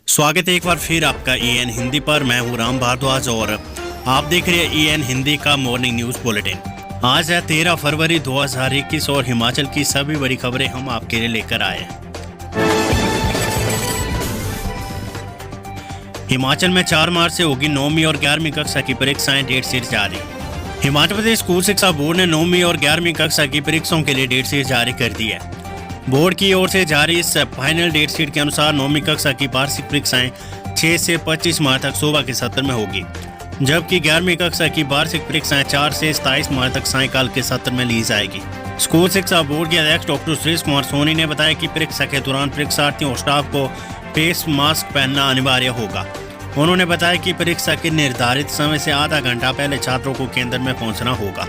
स्वागत है एक बार फिर आपका EN हिंदी पर। मैं हूं राम भारद्वाज और आप देख रहे हैं EN हिंदी का मॉर्निंग न्यूज बुलेटिन। आज है 13 फरवरी 2021 और हिमाचल की सभी बड़ी खबरें हम आपके लिए लेकर आए हैं। हिमाचल में 4 मार्च से होगी 9वीं और 11वीं कक्षा की परीक्षाएं, डेट शीट जारी। हिमाचल प्रदेश स्कूल शिक्षा बोर्ड ने 9वीं और 11वीं कक्षा की परीक्षाओं के लिए डेट शीट जारी कर दी है। बोर्ड की ओर से जारी इस फाइनल डेट शीट के अनुसार 9वीं कक्षा की वार्षिक परीक्षाएं 6 से 25 मार्च तक सुबह के सत्र में होगी, जबकि 11वीं कक्षा की वार्षिक परीक्षाएं 4 से 27 मार्च तक सायंकाल के सत्र में ली जाएगी। स्कूल शिक्षा बोर्ड के अध्यक्ष डॉक्टर सुरेश कुमार सोनी ने बताया कि परीक्षा के दौरान परीक्षार्थियों और स्टाफ को फेस मास्क पहनना अनिवार्य होगा। उन्होंने बताया कि परीक्षा के निर्धारित समय से आधा घंटा पहले छात्रों को केंद्र में पहुंचना होगा।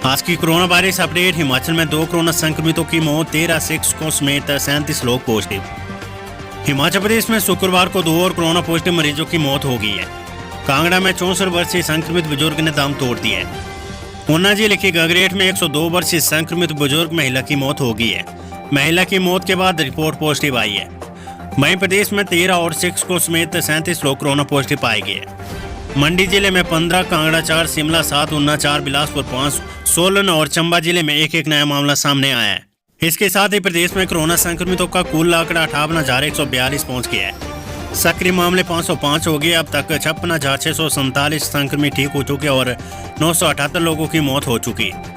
आज की कोरोना वायरस अपडेट। हिमाचल में 2 कोरोना संक्रमितों की मौत, 13 शिक्षकों समेत 37 लोग पॉजिटिव। हिमाचल प्रदेश में शुक्रवार को 2 और कोरोना पॉजिटिव मरीजों की मौत हो गई है। कांगड़ा में 64 वर्षीय संक्रमित बुजुर्ग ने दम तोड़ दिया है। ऊना जिले के गगरेट में 102 वर्षीय संक्रमित बुजुर्ग महिला की मौत हो गई है। महिला की मौत के बाद रिपोर्ट पॉजिटिव आई है। वहीं प्रदेश में 13 और शिक्षकों समेत 37 लोग कोरोना पॉजिटिव पाए गए हैं। मंडी जिले में 15, कांगड़ा 4, शिमला 7, ऊना 4, बिलासपुर 5, सोलन और चंबा जिले में एक नया मामला सामने आया है। इसके साथ ही प्रदेश में कोरोना संक्रमितों का कुल आंकड़ा 58,142 पहुंच गया है। सक्रिय मामले 505 हो गए। अब तक 56,647 संक्रमित ठीक हो चुके और 978 लोगों की मौत हो चुकी है।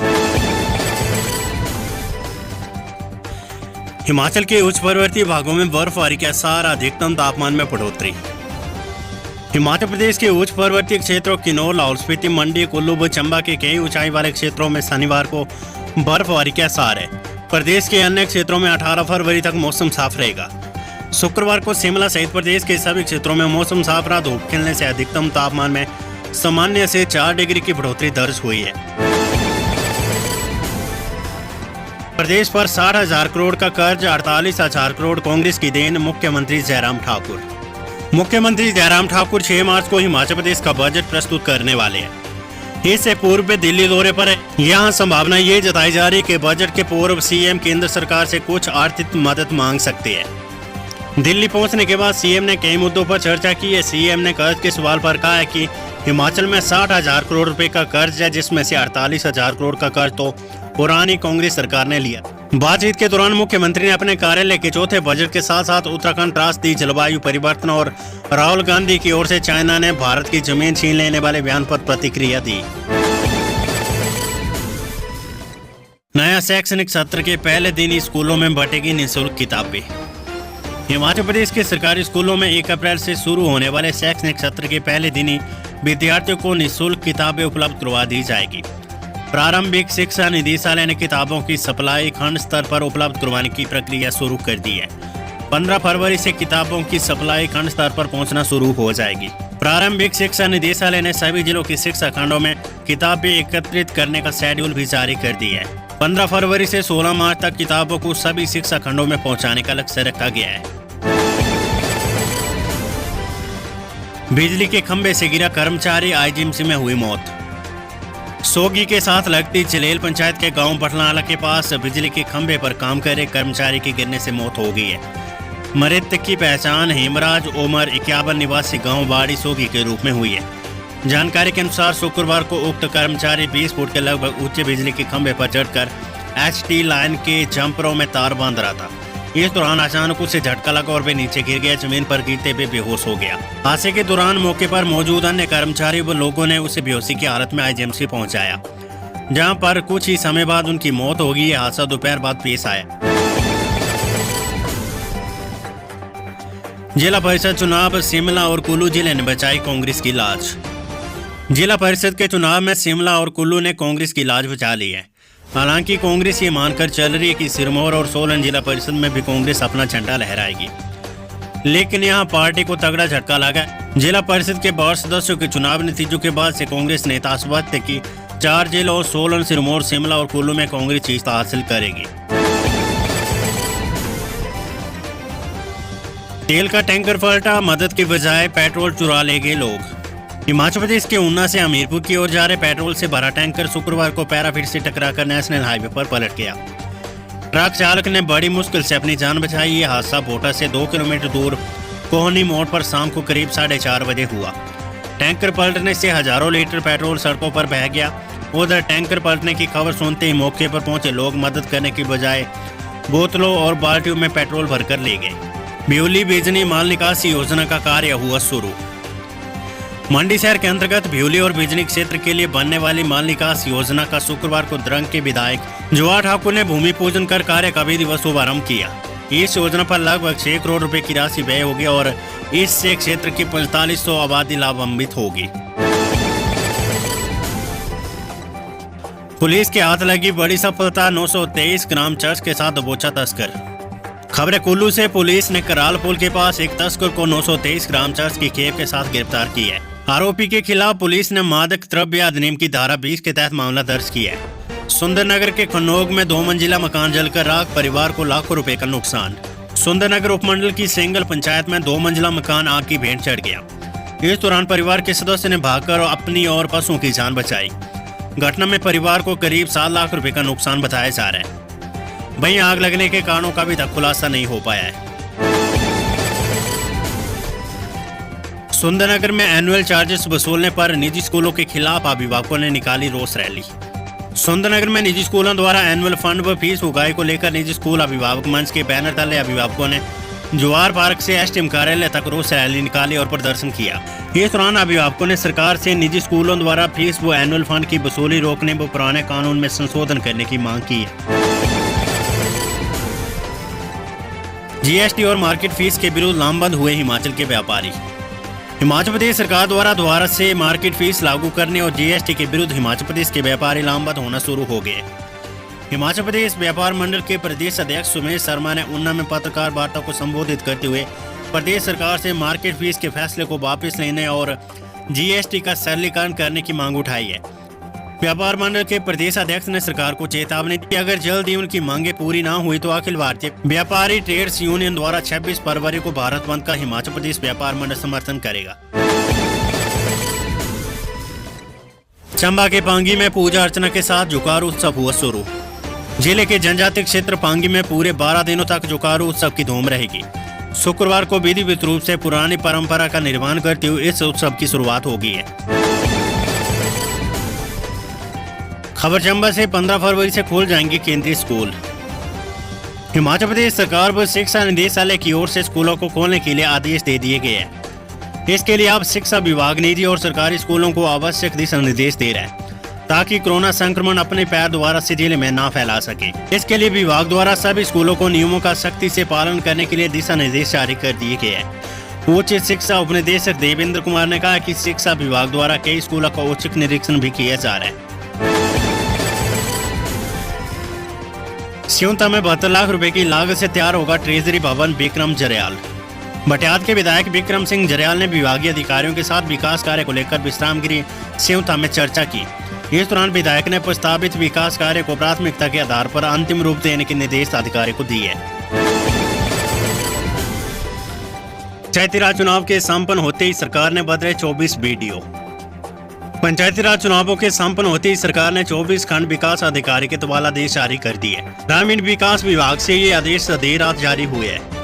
हिमाचल के उच्च पर्वतीय भागों में बर्फबारी के आसार, अधिकतम तापमान में बढ़ोतरी। हिमाचल प्रदेश के उच्च पर्वतीय क्षेत्रों किन्नौर, लाहौल स्पीति, मंडी, कुल्लू व चंबा के कई ऊंचाई वाले क्षेत्रों में शनिवार को बर्फबारी के आसार है। प्रदेश के अन्य क्षेत्रों में 18 फरवरी तक मौसम साफ रहेगा। शुक्रवार को शिमला सहित प्रदेश के सभी क्षेत्रों में मौसम साफ रहा। धूप खिलने से अधिकतम तापमान में सामान्य से 4 डिग्री की बढ़ोतरी दर्ज हुई है। प्रदेश पर 60,000 करोड़ का कर्ज, 48,000 करोड़ कांग्रेस की देन, मुख्यमंत्री जयराम ठाकुर। मुख्यमंत्री जयराम ठाकुर 6 मार्च को हिमाचल प्रदेश का बजट प्रस्तुत करने वाले हैं। इससे पूर्व वे दिल्ली दौरे पर है। यहाँ संभावना ये जताई जा रही है कि बजट के पूर्व सीएम केंद्र सरकार से कुछ आर्थिक मदद मांग सकते हैं। दिल्ली पहुंचने के बाद सीएम ने कई मुद्दों पर चर्चा की है। सीएम ने कर्ज के सवाल पर कहा है कि हिमाचल में 60,000 करोड़ रुपए का कर्ज है, जिसमें से 48,000 करोड़ का कर्ज तो पुरानी कांग्रेस सरकार ने लिया। बातचीत के दौरान मुख्यमंत्री ने अपने कार्यालय के चौथे बजट के साथ साथ उत्तराखंड त्रासदी, जलवायु परिवर्तन और राहुल गांधी की ओर से चाइना ने भारत की जमीन छीन लेने वाले बयान पर प्रतिक्रिया दी। नया शैक्षणिक सत्र के पहले दिन ही स्कूलों में बंटेगी निःशुल्क किताबें। हिमाचल प्रदेश के सरकारी स्कूलों में 1 अप्रैल से शुरू होने वाले शैक्षणिक सत्र के पहले दिन ही विद्यार्थियों को निःशुल्क किताबें उपलब्ध करवा दी जाएगी। प्रारंभिक शिक्षा निदेशालय ने किताबों की सप्लाई खंड स्तर पर उपलब्ध करवाने की प्रक्रिया शुरू कर दी है। 15 फरवरी से किताबों की सप्लाई खंड स्तर पर पहुंचना शुरू हो जाएगी। प्रारंभिक शिक्षा निदेशालय ने सभी जिलों की शिक्षा खंडों में किताबें एकत्रित करने का शेड्यूल भी जारी कर दिया है। 15 फरवरी से 16 मार्च तक किताबों को सभी शिक्षा खंडों में पहुंचाने का लक्ष्य रखा गया है। बिजली के खंभे से गिरा कर्मचारी, आईजीएमसी में हुई मौत। सोगी के साथ लगती चलेल पंचायत के गांव बटलाला के पास बिजली के खंभे पर काम कर रहे कर्मचारी की गिरने से मौत हो गई है। मृतक की पहचान हेमराज उमर 51 निवासी गांव बाड़ी सोगी के रूप में हुई है। जानकारी के अनुसार शुक्रवार को उक्त कर्मचारी 20 फुट के लगभग ऊंचे बिजली के खंभे पर चढ़कर HT लाइन के जंपरों में तार बांध रहा था। इस दौरान अचानक उसे झटका लगा और वे नीचे गिर गया। जमीन पर गिरते हुए बेहोश हो गया। हादसे के दौरान मौके पर मौजूद अन्य कर्मचारी व लोगों ने उसे बेहोशी की हालत में आईजीएमसी पहुंचाया, जहां पर कुछ ही समय बाद उनकी मौत हो गई। हादसा दोपहर बाद पेश आया। जिला परिषद चुनाव, शिमला और कुल्लू जिले ने बचाई कांग्रेस की लाज। जिला परिषद के चुनाव में शिमला और कुल्लू ने कांग्रेस की लाज बचा ली है। हालांकि कांग्रेस ये मानकर चल रही है कि सिरमौर और सोलन जिला परिषद में भी कांग्रेस अपना झंडा लहराएगी, लेकिन यहां पार्टी को तगड़ा झटका लगा। जिला परिषद के 12 सदस्यों के चुनाव नतीजों के बाद से कांग्रेस ने आश्वस्त है कि 4 जिलों सोलन, सिरमौर, शिमला और कुल्लू में कांग्रेस जीत हासिल करेगी। तेल का टैंकर पलटा, मदद के बजाय पेट्रोल चुरा ले गए लोग। हिमाचल प्रदेश के ऊना से हमीरपुर की ओर जा रहे पेट्रोल से भरा टैंकर शुक्रवार को पैराफिट से टकराकर नेशनल हाईवे पर पलट गया। ट्रक चालक ने बड़ी मुश्किल से अपनी जान बचाई। ये हादसा बोटा से 2 किलोमीटर दूर कोहनी मोड़ पर शाम को करीब 4:30 बजे हुआ। टैंकर पलटने से हजारों लीटर पेट्रोल सड़कों पर बह गया। उधर टैंकर पलटने की खबर सुनते ही मौके पर पहुंचे लोग मदद करने की बजाय बोतलों और बाल्टियों में पेट्रोल भरकर ले गए। भ्यूली बिजनी माल निकासी योजना का कार्य हुआ शुरू। मंडी शहर के अंतर्गत भ्यूली और बिजनी क्षेत्र के लिए बनने वाली माल निकास योजना का शुक्रवार को द्रंग के विधायक जवाहर ठाकुर ने भूमि पूजन कर कार्य का विधिवत शुभारंभ किया। इस योजना पर लगभग 6 करोड़ रुपए की राशि व्यय होगी और इससे क्षेत्र की 4500 आबादी लाभान्वित होगी। पुलिस के हाथ लगी बड़ी सफलता, 923 ग्राम चर्च के साथ दबोचा तस्कर। खबरें कुल्लू से। पुलिस ने कराल पुल के पास एक तस्कर को 923 ग्राम चर्च की खेप के साथ गिरफ्तार किया है। आरोपी के खिलाफ पुलिस ने मादक द्रव्य अधिनियम की धारा 20 के तहत मामला दर्ज किया है। सुंदरनगर के खन्नौग में 2 मंजिला मकान जलकर राख, परिवार को लाखों रुपए का नुकसान। सुंदरनगर उपमंडल की सेंगल पंचायत में 2 मंजिला मकान आग की भेंट चढ़ गया। इस दौरान परिवार के सदस्य ने भागकर अपनी और पशुओं की जान बचाई। घटना में परिवार को करीब 7 लाख रुपए का नुकसान बताया जा रहा है। वहीं आग लगने के कारणों का भी तक खुलासा नहीं हो पाया है। सुंदरनगर में एनुअल चार्जेस वसूलने पर निजी स्कूलों के खिलाफ अभिभावकों ने निकाली रोष रैली। सुंदरनगर में निजी स्कूलों द्वारा एनुअल फंड व फीस उगाही को लेकर निजी स्कूल अभिभावक मंच के बैनर तले अभिभावकों ने जवाहर पार्क से एसडीएम कार्यालय तक रोष रैली निकाली और प्रदर्शन किया। इस दौरान अभिभावकों ने सरकार से निजी स्कूलों द्वारा फीस व एनुअल फंड की वसूली रोकने व पुराने कानून में संशोधन करने की मांग की है। जीएसटी और मार्केट फीस के विरुद्ध लामबंद हुए हिमाचल के व्यापारी। हिमाचल प्रदेश सरकार द्वारा दोबारा से मार्केट फीस लागू करने और जीएसटी के विरुद्ध हिमाचल प्रदेश के व्यापारी लामबंद होना शुरू हो गए। हिमाचल प्रदेश व्यापार मंडल के प्रदेश अध्यक्ष सुमेश शर्मा ने ऊना में पत्रकार वार्ता को संबोधित करते हुए प्रदेश सरकार से मार्केट फीस के फैसले को वापस लेने और जीएसटी का सरलीकरण करने की मांग उठाई है। व्यापार मंडल के प्रदेश अध्यक्ष ने सरकार को चेतावनी दी, अगर जल्द ही उनकी मांगे पूरी ना हुई तो अखिल भारतीय व्यापारी ट्रेड्स यूनियन द्वारा 26 फरवरी को भारत बंद का हिमाचल प्रदेश व्यापार मंडल समर्थन करेगा। चंबा के पांगी में पूजा अर्चना के साथ जुकारू उत्सव हुआ शुरू। जिले के जनजातीय क्षेत्र पांगी में पूरे 12 दिनों तक जुकारू उत्सव की धूम रहेगी। शुक्रवार को विधिवत रूप से पुरानी परंपरा का निर्माण करते हुए इस उत्सव की शुरुआत होगी है। खबर चंबा से। 15 फरवरी से खुल जाएंगे केंद्रीय स्कूल। हिमाचल प्रदेश सरकार व शिक्षा निदेशालय की ओर से स्कूलों को खोलने के लिए आदेश दे दिए गए हैं। इसके लिए अब शिक्षा विभाग निजी और सरकारी स्कूलों को आवश्यक दिशा निर्देश दे रहा है ताकि कोरोना संक्रमण अपने पैर द्वारा से जिले में ना फैला सके। इसके लिए विभाग द्वारा सभी स्कूलों को नियमों का सख्ती से पालन करने के लिए दिशा निर्देश जारी कर दिए गए हैं। उच्च शिक्षा उपनिदेशक देवेंद्र कुमार ने कहा कि शिक्षा विभाग द्वारा कई स्कूलों का औचक निरीक्षण भी किया जा रहा है। सियोंता में 72 लाख रुपए की लागत से तैयार होगा ट्रेजरी भवन। विक्रम जरयाल। भटियात के विधायक विक्रम सिंह जरयाल ने विभागीय अधिकारियों के साथ विकास कार्य को लेकर विश्रामगिरी सियोंता में चर्चा की। इस दौरान विधायक ने प्रस्तावित विकास कार्य को प्राथमिकता के आधार पर अंतिम रूप देने के निर्देश अधिकारी को दिए। पंचायती राज चुनाव के संपन्न होते ही सरकार ने बदले 24 बीडीओ। पंचायती राज चुनावों के संपन्न होते ही सरकार ने 24 खंड विकास अधिकारी के तबादला जारी कर दिए। ग्रामीण विकास विभाग से ये आदेश देर रात जारी हुए हैं।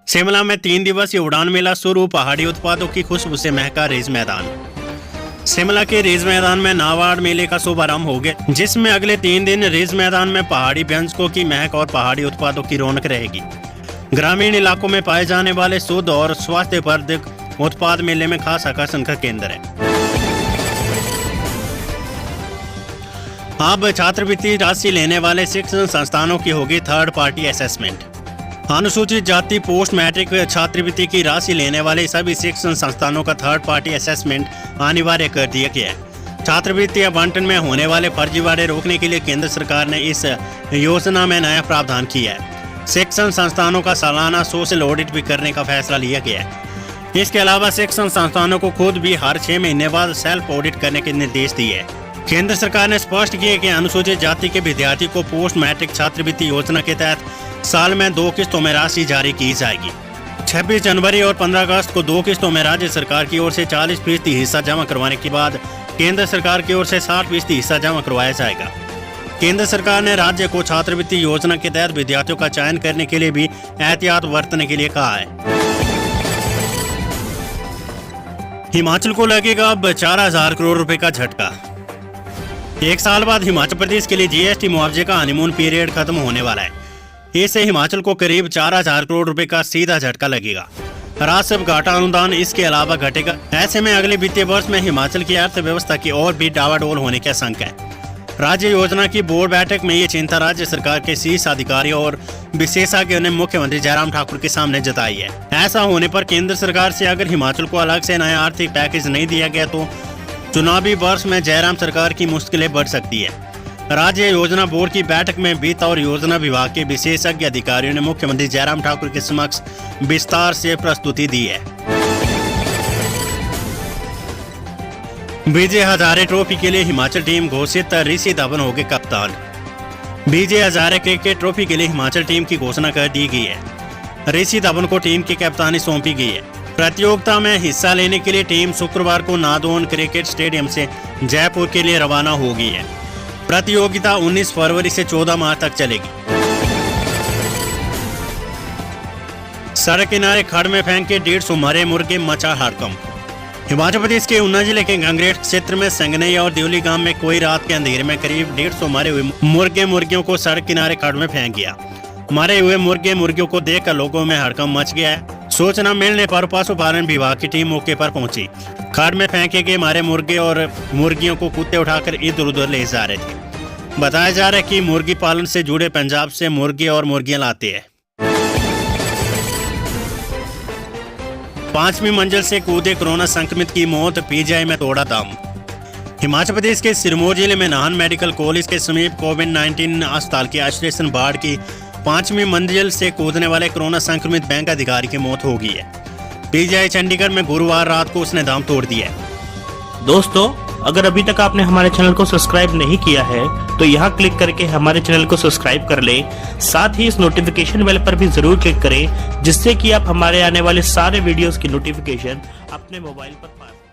शिमला में 3 दिवसीय उड़ान मेला शुरू। पहाड़ी उत्पादों की खुशबू से महका रिज मैदान। शिमला के रिज मैदान में नाबार्ड मेले का शुभारंभ हो गया, जिसमें अगले 3 दिन रिज मैदान में पहाड़ी व्यंजकों की महक और पहाड़ी उत्पादों की रौनक रहेगी। ग्रामीण इलाकों में पाए जाने वाले शुद्ध और स्वास्थ्यवर्धक उत्पाद मेले में खास आकर्षण का केंद्र है। अब छात्रवृत्ति राशि लेने वाले शिक्षण संस्थानों की होगी थर्ड पार्टी असेसमेंट। अनुसूचित जाति पोस्ट मैट्रिक छात्रवृत्ति की राशि लेने वाले सभी शिक्षण संस्थानों का थर्ड पार्टी असेसमेंट अनिवार्य कर दिया गया है। छात्रवृत्ति आवंटन में होने वाले फर्जीवाड़े रोकने के लिए केंद्र सरकार ने इस योजना में नया प्रावधान किया है। शिक्षण संस्थानों का सालाना सोशल ऑडिट भी करने का फैसला लिया गया है। इसके अलावा शिक्षण संस्थानों को खुद भी हर 6 महीने बाद सेल्फ ऑडिट करने के निर्देश दिए हैं। केंद्र सरकार ने स्पष्ट किया कि अनुसूचित जाति के विद्यार्थी को पोस्ट मैट्रिक छात्रवृत्ति योजना के तहत साल में 2 किस्तों में राशि जारी की जाएगी। 26 जनवरी और 15 अगस्त को 2 किस्तों में राज्य सरकार की ओर से 40% हिस्सा जमा करवाने के बाद केंद्र सरकार की ओर से 60% हिस्सा जमा करवाया जाएगा। केंद्र सरकार ने राज्य को छात्रवृत्ति योजना के तहत विद्यार्थियों का चयन करने के लिए भी एहतियात बरतने के लिए कहा है। हिमाचल को लगेगा अब 4,000 करोड़ रुपए का झटका। एक साल बाद हिमाचल प्रदेश के लिए जीएसटी मुआवजे का हनीमून पीरियड खत्म होने वाला है। इससे हिमाचल को करीब 4,000 करोड़ रुपए का सीधा झटका लगेगा। राजस्व घाटा अनुदान इसके अलावा घटेगा। ऐसे में अगले वित्तीय वर्ष में हिमाचल की अर्थव्यवस्था की और भी डावाडोल होने की आशंका है। राज्य योजना की बोर्ड बैठक में ये चिंता राज्य सरकार के शीर्ष अधिकारियों और विशेषज्ञों ने मुख्यमंत्री जयराम ठाकुर के सामने जताई है। ऐसा होने पर केंद्र सरकार से अगर हिमाचल को अलग से नया आर्थिक पैकेज नहीं दिया गया तो चुनावी वर्ष में जयराम सरकार की मुश्किलें बढ़ सकती है। राज्य योजना बोर्ड की बैठक में वित्त और योजना विभाग के विशेषज्ञ अधिकारियों ने मुख्यमंत्री जयराम ठाकुर के समक्ष विस्तार से प्रस्तुति दी है। विजय हजारे ट्रॉफी के लिए हिमाचल टीम घोषित, ऋषि धवन हो गए कप्तान। विजय हजारे क्रिकेट ट्रॉफी के लिए हिमाचल टीम की घोषणा कर दी गई है। ऋषि धवन को टीम की कप्तानी सौंपी गई है। प्रतियोगिता में हिस्सा लेने के लिए टीम शुक्रवार को नादौन क्रिकेट स्टेडियम से जयपुर के लिए रवाना हो गई है। प्रतियोगिता 19 फरवरी से 14 मार्च तक चलेगी। सड़क किनारे खड़ में फेंक के 150 मरे मुर्गे, मचा हड़कंप। हिमाचल प्रदेश के ऊना जिले के गंगरेट क्षेत्र में संगनैया और देवली गांव में कोई रात के अंधेरे में करीब 150 मरे हुए मुर्गियों को सड़क किनारे खड़ में फेंक गया। मरे हुए मुर्गियों को देखकर लोगों में हड़कंप मच गया है। सूचना मिलने पर पशुपालन विभाग की टीम मौके पर पहुंची। खड़ में फेंके गए मारे मुर्गे और मुर्गियों को कुत्ते उठाकर इधर उधर ले जा रहे थे। बताया जा रहा है कि मुर्गी पालन से जुड़े पंजाब से मुर्गे और मुर्गियां लाते हैं। 5वीं मंजिल से कूदे कोरोना संक्रमित की मौत, पीजीआई में तोड़ा दम। हिमाचल प्रदेश के सिरमौर जिले में नाहन मेडिकल कॉलेज के समीप कोविड-19 अस्पताल की आइसोलेशन वार्ड की 5वीं मंजिल से कूदने वाले कोरोना संक्रमित बैंक अधिकारी की मौत हो गई है। पीजीआई चंडीगढ़ में गुरुवार रात को उसने दम तोड़ दिया है। दोस्तों, अगर अभी तक आपने हमारे चैनल को सब्सक्राइब नहीं किया है तो यहाँ क्लिक करके हमारे चैनल को सब्सक्राइब कर ले। साथ ही इस नोटिफिकेशन बेल पर भी जरूर क्लिक करें, जिससे कि आप हमारे आने वाले सारे वीडियोस की नोटिफिकेशन अपने मोबाइल पर पा सकें।